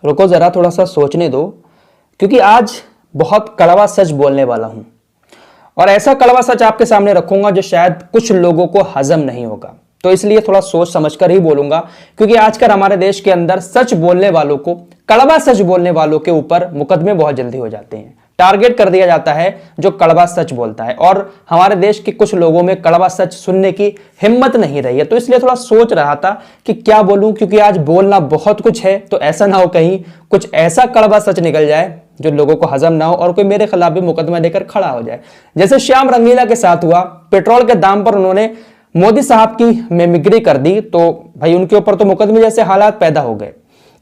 रुको जरा, थोड़ा सा सोचने दो, क्योंकि आज बहुत कड़वा सच बोलने वाला हूं और ऐसा कड़वा सच आपके सामने रखूंगा जो शायद कुछ लोगों को हजम नहीं होगा। तो इसलिए थोड़ा सोच समझकर ही बोलूंगा, क्योंकि आजकल हमारे देश के अंदर सच बोलने वालों को, कड़वा सच बोलने वालों के ऊपर मुकदमे बहुत जल्दी हो जाते हैं, टारगेट कर दिया जाता है जो कड़वा सच बोलता है। और हमारे देश के कुछ लोगों में कड़वा सच सुनने की हिम्मत नहीं रही है। तो इसलिए थोड़ा सोच रहा था कि क्या बोलूं, क्योंकि आज बोलना बहुत कुछ है। तो ऐसा ना हो कहीं कुछ ऐसा कड़वा सच निकल जाए जो लोगों को हजम ना हो और कोई मेरे खिलाफ भी मुकदमा लेकर खड़ा हो जाए, जैसे श्याम रंगीला के साथ हुआ। पेट्रोल के दाम पर उन्होंने मोदी साहब की मिमिक्री कर दी, तो भाई उनके ऊपर तो मुकदमे जैसे हालात पैदा हो गए।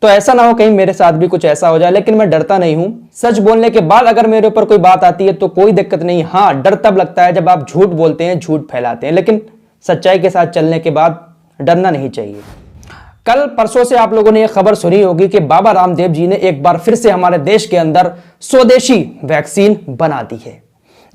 तो ऐसा ना हो कहीं मेरे साथ भी कुछ ऐसा हो जाए, लेकिन मैं डरता नहीं हूं। सच बोलने के बाद अगर मेरे ऊपर कोई बात आती है तो कोई दिक्कत नहीं। हाँ, डर तब लगता है जब आप झूठ बोलते हैं, झूठ फैलाते हैं, लेकिन सच्चाई के साथ चलने के बाद डरना नहीं चाहिए। कल परसों से आप लोगों ने यह खबर सुनी होगी कि बाबा रामदेव जी ने एक बार फिर से हमारे देश के अंदर स्वदेशी वैक्सीन बना दी है।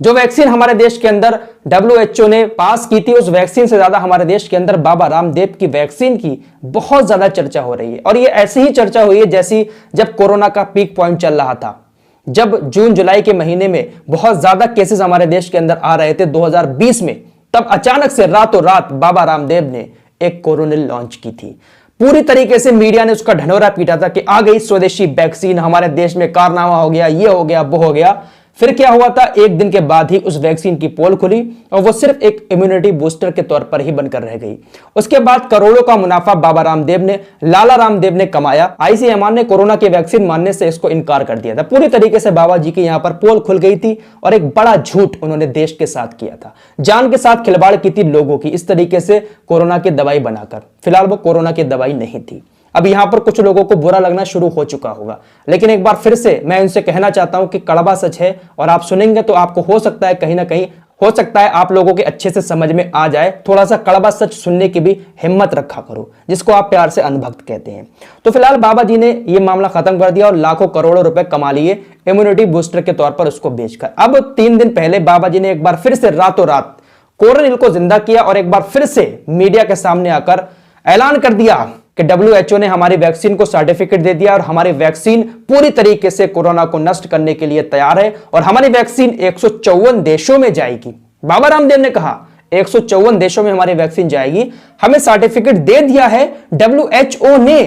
जो वैक्सीन हमारे देश के अंदर WHO ने पास की थी, उस वैक्सीन से ज्यादा हमारे देश के अंदर बाबा रामदेव की वैक्सीन की बहुत ज्यादा चर्चा हो रही है। और ये ऐसी ही चर्चा हुई है जैसी जब कोरोना का पीक पॉइंट चल रहा था, जब जून जुलाई के महीने में बहुत ज्यादा केसेस हमारे देश के अंदर आ रहे थे 2020 में, तब अचानक से रातों रात बाबा रामदेव ने एक कोरोनिल लॉन्च की थी। पूरी तरीके से मीडिया ने उसका ढिंढोरा पीटा था कि आ गई स्वदेशी वैक्सीन, हमारे देश में कारनामा हो गया, ये हो गया, वो हो गया। फिर क्या हुआ था, एक दिन के बाद ही उस वैक्सीन की पोल खुली और वो सिर्फ एक इम्यूनिटी बूस्टर के तौर पर ही बनकर रह गई। उसके बाद करोड़ों का मुनाफा बाबा रामदेव ने, लाला रामदेव ने कमाया। ICMR ने कोरोना की वैक्सीन मानने से इसको इनकार कर दिया था। पूरी तरीके से बाबा जी की यहां पर पोल खुल गई थी और एक बड़ा झूठ उन्होंने देश के साथ किया था, जान के साथ खिलवाड़ की थी लोगों की, इस तरीके से कोरोना की दवाई बनाकर। फिलहाल वो कोरोना की दवाई नहीं थी। अब यहां पर कुछ लोगों को बुरा लगना शुरू हो चुका होगा, लेकिन एक बार फिर से मैं उनसे कहना चाहता हूं कि कड़वा सच है और आप सुनेंगे तो आपको हो सकता है कहीं ना कहीं, हो सकता है आप लोगों के अच्छे से समझ में आ जाए। थोड़ा सा कड़वा सच सुनने की भी हिम्मत रखा करो, जिसको आप प्यार से अनुभक्त कहते हैं। तो फिलहाल बाबा जी ने यह मामला खत्म कर दिया और लाखों करोड़ों रुपए कमा लिए इम्यूनिटी बूस्टर के तौर पर उसको बेचकर। अब 3 दिन पहले बाबा जी ने एक बार फिर से रातों रात कोरोनिल को जिंदा किया और एक बार फिर से मीडिया के सामने आकर ऐलान कर दिया कि WHO ने हमारी वैक्सीन को सर्टिफिकेट दे दिया और हमारी वैक्सीन पूरी तरीके से कोरोना को नष्ट करने के लिए तैयार है और हमारी वैक्सीन 154 देशों में जाएगी। बाबा रामदेव ने कहा 154 देशों में हमारी वैक्सीन जाएगी, हमें सर्टिफिकेट दे दिया है WHO ने।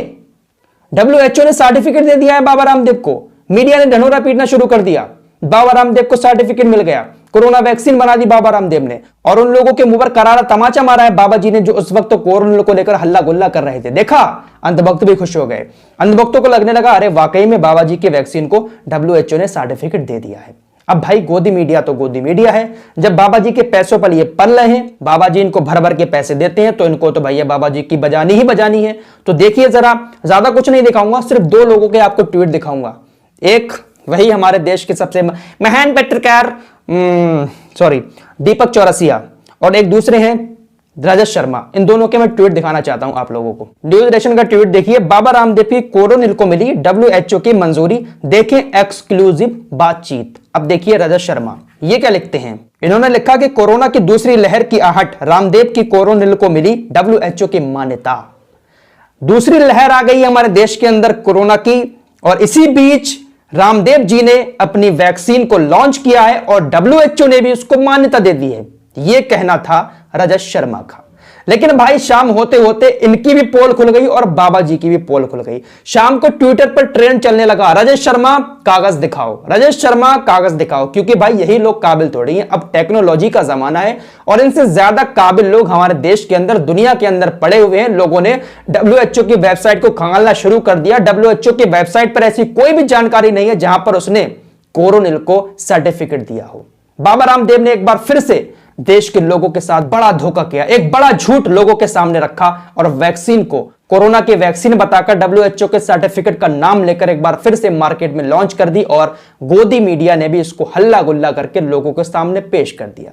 WHO ने सर्टिफिकेट दे दिया है बाबा रामदेव को। मीडिया ने ढिंढोरा पीटना शुरू कर दिया, बाबा रामदेव को सर्टिफिकेट मिल गया, कोरोना वैक्सीन बना दी बाबा रामदेव ने। और उन लोगों के मुंह पर करारा तमाचा मारा है बाबा जी ने जो उस वक्त कोरोना को लेकर हल्ला गुल्ला कर रहे थे। देखा, अंधभक्त भी खुश हो गए। अंधभक्तों को लगने लगा अरे वाकई में बाबा जी के वैक्सीन को WHO ने सर्टिफिकेट दे दिया है। अब भाई गोदी मीडिया तो गोदी मीडिया है। जब बाबा जी के पैसों पर ये पल रहे हैं, बाबा जी इनको भर भर के पैसे देते हैं, तो इनको तो भैया बाबा जी की बजानी ही बजानी है। तो देखिए जरा, ज्यादा कुछ नहीं दिखाऊंगा, सिर्फ 2 लोगों के आपको ट्वीट दिखाऊंगा। एक वही हमारे देश के सबसे महान पत्रकार दीपक चौरसिया, और एक दूसरे हैं रजत शर्मा। इन दोनों के मैं ट्वीट दिखाना चाहता हूं आप लोगों को। न्यूज नेशन का ट्वीट देखिए, बाबा रामदेव की कोरोनिल को मिली WHO की मंजूरी, देखें एक्सक्लूसिव बातचीत। अब देखिए रजत शर्मा ये क्या लिखते हैं। इन्होंने लिखा कि कोरोना की दूसरी लहर की आहट, रामदेव की कोरोनिल को मिली WHO की मान्यता। दूसरी लहर आ गई हमारे देश के अंदर कोरोना की, और इसी बीच रामदेव जी ने अपनी वैक्सीन को लॉन्च किया है और WHO ने भी उसको मान्यता दे दी है। यह कहना था रजत शर्मा का। लेकिन भाई शाम होते होते इनकी भी पोल खुल गई और बाबा जी की भी पोल खुल गई। शाम को ट्विटर पर ट्रेंड चलने लगा, रजत शर्मा कागज दिखाओ, रजत शर्मा कागज दिखाओ, क्योंकि भाई यही लोग काबिल थोड़ी हैं। अब टेक्नोलॉजी का जमाना है और इनसे ज्यादा काबिल लोग हमारे देश के अंदर, दुनिया के अंदर पड़े हुए हैं। लोगों ने WHO की वेबसाइट को खंगालना शुरू कर दिया। WHO की वेबसाइट पर ऐसी कोई भी जानकारी नहीं है जहां पर उसने कोरोनिल को सर्टिफिकेट दिया हो। बाबा रामदेव ने एक बार फिर से देश के लोगों के साथ बड़ा धोखा किया, एक बड़ा झूठ लोगों के सामने रखा और वैक्सीन को कोरोना की वैक्सीन बताकर WHO के सर्टिफिकेट का नाम लेकर एक बार फिर से मार्केट में लॉन्च कर दी और गोदी मीडिया ने भी इसको हल्ला गुल्ला करके लोगों के सामने पेश कर दिया।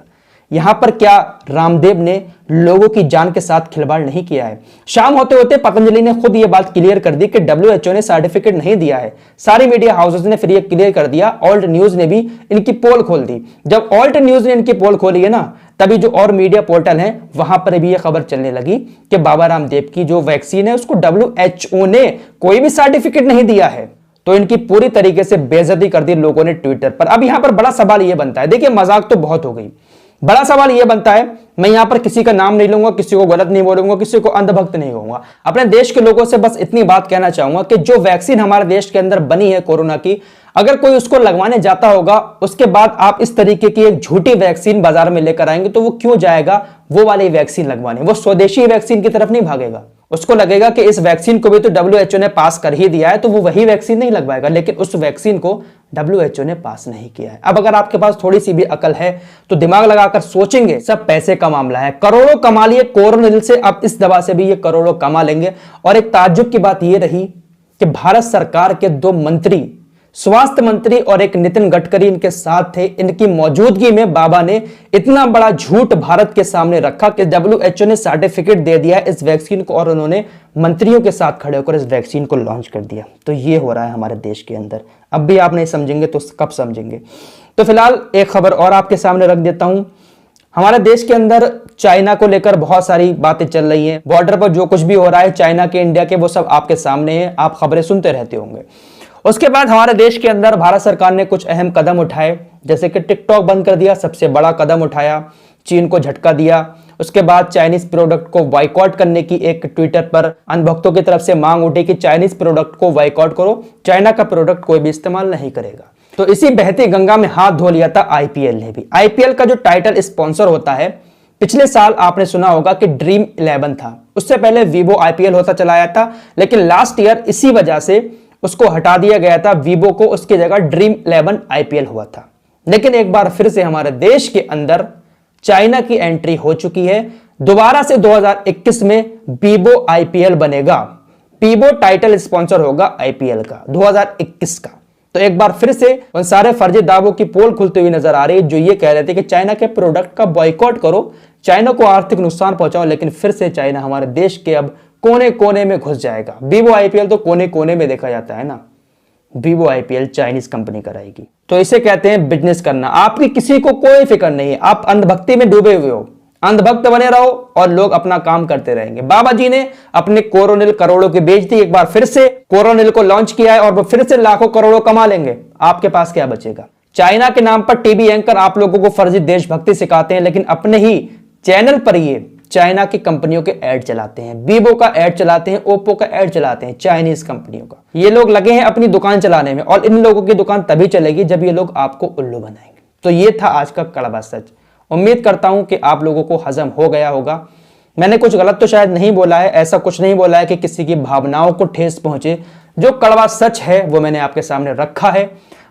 यहां पर क्या रामदेव ने लोगों की जान के साथ खिलवाड़ नहीं किया है? शाम होते होते पतंजलि ने खुद यह बात क्लियर कर दी कि WHO ने सर्टिफिकेट नहीं दिया है। सारी मीडिया हाउसेस ने फिर यह क्लियर कर दिया। ऑल्ट न्यूज ने भी इनकी पोल खोल दी। जब ऑल्ट न्यूज ने इनकी पोल खोली है ना, तभी जो और मीडिया पोर्टल हैं वहां पर भी यह खबर चलने लगी कि बाबा रामदेव की जो वैक्सीन है उसको WHO ने कोई भी सर्टिफिकेट नहीं दिया है। तो इनकी पूरी तरीके से बेइज्जती कर दी लोगों ने ट्विटर पर। अब यहां पर बड़ा सवाल यह बनता है, देखिए मजाक तो बहुत हो गई, बड़ा सवाल यह बनता है, मैं यहां पर किसी का नाम नहीं लूंगा, किसी को गलत नहीं बोलूंगा, किसी को अंधभक्त नहीं कहूंगा, अपने देश के लोगों से बस इतनी बात कहना चाहूंगा कि जो वैक्सीन हमारे देश के अंदर बनी है कोरोना की, अगर कोई उसको लगवाने जाता होगा उसके बाद आप इस तरीके की एक झूठी वैक्सीन बाजार में लेकर आएंगे तो वो क्यों जाएगा वो वाली वैक्सीन लगवाने? वो स्वदेशी वैक्सीन की तरफ नहीं भागेगा। उसको लगेगा कि इस वैक्सीन को भी तो WHO ने पास कर ही दिया है, तो वो वही वैक्सीन नहीं लगवाएगा। लेकिन उस वैक्सीन को WHO ने पास नहीं किया है। अब अगर आपके पास थोड़ी सी भी अकल है तो दिमाग लगाकर सोचेंगे, सब पैसे का मामला है, करोड़ों कमा लिए कोरोनिल से, अब इस दवा से भी ये करोड़ों कमा लेंगे। और एक ताज्जुब की बात यह रही कि भारत सरकार के 2 मंत्री, स्वास्थ्य मंत्री और एक नितिन गडकरी इनके साथ थे, इनकी मौजूदगी में बाबा ने इतना बड़ा झूठ भारत के सामने रखा कि WHO ने सर्टिफिकेट दे दिया है इस वैक्सीन को, और उन्होंने मंत्रियों के साथ खड़े होकर इस वैक्सीन को लॉन्च कर दिया। तो ये हो रहा है हमारे देश के अंदर। अब भी आप नहीं समझेंगे तो कब समझेंगे? तो फिलहाल एक खबर और आपके सामने रख देता हूं। हमारे देश के अंदर चाइना को लेकर बहुत सारी बातें चल रही हैं। बॉर्डर पर जो कुछ भी हो रहा है चाइना के, इंडिया के, वो सब आपके सामने है, आप खबरें सुनते रहते होंगे। उसके बाद हमारे देश के अंदर भारत सरकार ने कुछ अहम कदम उठाए, जैसे कि टिकटॉक बंद कर दिया, सबसे बड़ा कदम उठाया, चीन को झटका दिया। उसके बाद चाइनीज प्रोडक्ट को बाइकआउट करने की एक ट्विटर पर अंधभक्तों की तरफ से मांग उठी कि चाइनीज प्रोडक्ट को बाइकआउट करो, चाइना का प्रोडक्ट कोई भी इस्तेमाल नहीं करेगा। तो इसी बहती गंगा में हाथ धो लिया था IPL ने भी। IPL का जो टाइटल स्पॉन्सर होता है, पिछले साल आपने सुना होगा कि ड्रीम 11 था, उससे पहले वीवो IPL होता चलाया था, लेकिन लास्ट ईयर इसी वजह से उसको हटा दिया गया था, वीवो को, उसकी जगह ड्रीम 11 IPL हुआ था। लेकिन एक बार फिर से हमारे देश के अंदर चाइना की एंट्री हो चुकी है। दोबारा से 2021 में वीवो IPL बनेगा, वीवो टाइटल स्पॉन्सर होगा IPL का 2021 का। तो एक बार फिर से उन सारे फर्जी दावों की पोल खुलती हुई नजर आ रही है जो ये कह रहे थे कि चाइना के प्रोडक्ट का बॉयकॉट करो, चाइना को आर्थिक नुकसान पहुंचाओ, लेकिन फिर से चाइना हमारे देश के अब कोने कोने में घुस जाएगा। वीवो IPL तो कोने कोने में देखा जाता है ना, वीवो IPL चाइनीज कंपनी कराएगी। तो इसे कहते हैं बिजनेस करना। आपकी किसी को कोई फिक्र नहीं है, आप अंधभक्ति में डूबे हुए हो, अंधभक्त बने रहो और लोग अपना काम करते रहेंगे। बाबा जी ने अपने कोरोनिल करोड़ों की बेच दी, एक बार फिर से कोरोनिल को लॉन्च किया है और वो फिर से लाखों करोड़ों कमा लेंगे। आपके पास क्या बचेगा? चाइना के नाम पर टीवी एंकर आप लोगों को फर्जी देशभक्ति सिखाते हैं, लेकिन अपने ही चैनल पर ये चाइना की कंपनियों के ऐड चलाते हैं, वीवो का ऐड चलाते हैं, ओप्पो का ऐड चलाते हैं, चाइनीज कंपनियों का। ये लोग लगे हैं अपनी दुकान चलाने में, और इन लोगों की दुकान तभी चलेगी जब ये लोग आपको उल्लू बनाएंगे। तो ये था आज का कड़वा सच। उम्मीद करता हूं कि आप लोगों को हजम हो गया होगा। मैंने कुछ गलत तो शायद नहीं बोला है, ऐसा कुछ नहीं बोला है कि किसी की भावनाओं को ठेस पहुंचे। जो कड़वा सच है वो मैंने आपके सामने रखा है।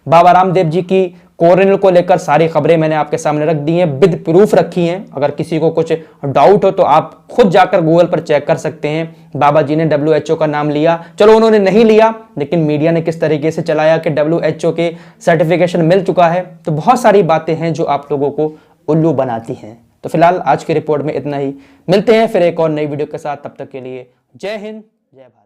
बाबा रामदेव जी की कोरोनिल को लेकर सारी खबरें मैंने आपके सामने रख दी हैं, विद प्रूफ रखी हैं। अगर किसी को कुछ डाउट हो तो आप खुद जाकर गूगल पर चेक कर सकते हैं। बाबा जी ने WHO का नाम लिया, चलो उन्होंने नहीं लिया, लेकिन मीडिया ने किस तरीके से चलाया कि WHO के सर्टिफिकेशन मिल चुका है। तो बहुत सारी बातें हैं जो आप लोगों को उल्लू बनाती हैं। तो फिलहाल आज की रिपोर्ट में इतना ही, मिलते हैं फिर एक और नई वीडियो के साथ। तब तक के लिए जय हिंद, जय भारत।